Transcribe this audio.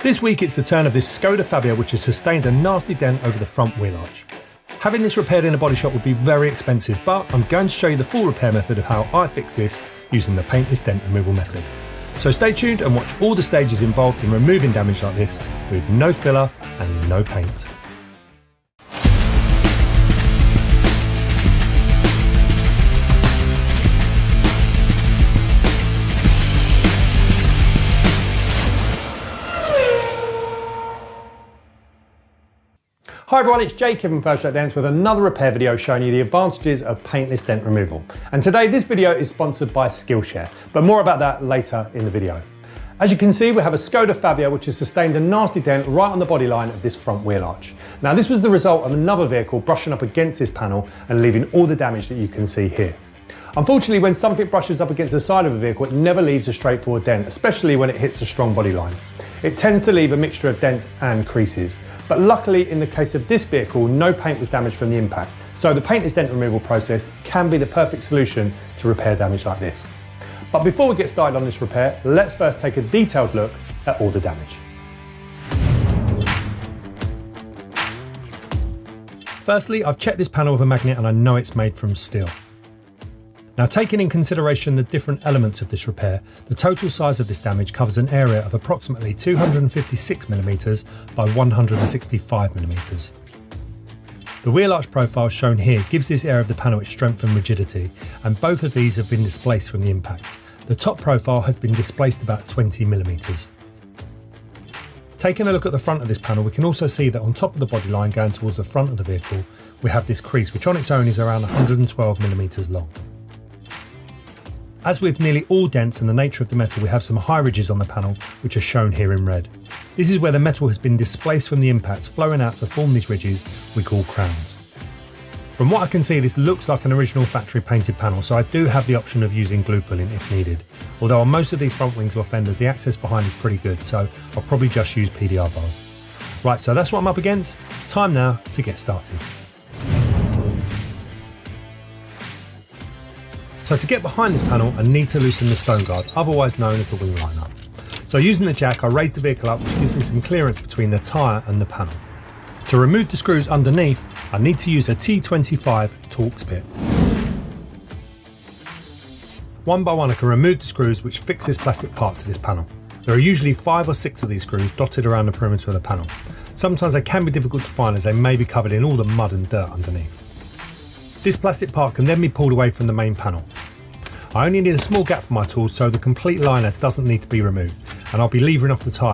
This week it's the turn of this Skoda Fabia, which has sustained a nasty dent over the front wheel arch. Having this repaired in a body shop would be very expensive, but I'm going to show you the full repair method of how I fix this using the paintless dent removal method. So stay tuned and watch all the stages involved in removing damage like this with no filler and no paint. Hi everyone, it's Jake from First Shot Dents with another repair video showing you the advantages of paintless dent removal. And today this video is sponsored by Skillshare, but more about that later in the video. As you can see, we have a Skoda Fabia which has sustained a nasty dent right on the body line of this front wheel arch. Now this was the result of another vehicle brushing up against this panel and leaving all the damage that you can see here. Unfortunately, when something brushes up against the side of a vehicle, it never leaves a straightforward dent, especially when it hits a strong body line. It tends to leave a mixture of dents and creases. But luckily, in the case of this vehicle, no paint was damaged from the impact. So the paintless dent removal process can be the perfect solution to repair damage like this. But before we get started on this repair, let's first take a detailed look at all the damage. Firstly, I've checked this panel with a magnet and I know it's made from steel. Now, taking in consideration the different elements of this repair, the total size of this damage covers an area of approximately 256mm by 165mm. The wheel arch profile shown here gives this area of the panel its strength and rigidity, and both of these have been displaced from the impact. The top profile has been displaced about 20mm. Taking a look at the front of this panel, we can also see that on top of the body line going towards the front of the vehicle, we have this crease, which on its own is around 112mm long. As with nearly all dents and the nature of the metal, we have some high ridges on the panel, which are shown here in red. This is where the metal has been displaced from the impacts, flowing out to form these ridges we call crowns. From what I can see, this looks like an original factory painted panel, so I do have the option of using glue pulling if needed. Although on most of these front wings or fenders, the access behind is pretty good, so I'll probably just use PDR bars. Right, so that's what I'm up against. Time now to get started. So to get behind this panel, I need to loosen the stone guard, otherwise known as the wing liner. So using the jack, I raise the vehicle up, which gives me some clearance between the tyre and the panel. To remove the screws underneath, I need to use a T25 Torx bit. One by one, I can remove the screws which fix this plastic part to this panel. There are usually 5 or 6 of these screws dotted around the perimeter of the panel. Sometimes they can be difficult to find as they may be covered in all the mud and dirt underneath. This plastic part can then be pulled away from the main panel. I only need a small gap for my tools, so the complete liner doesn't need to be removed, and I'll be levering off the tyre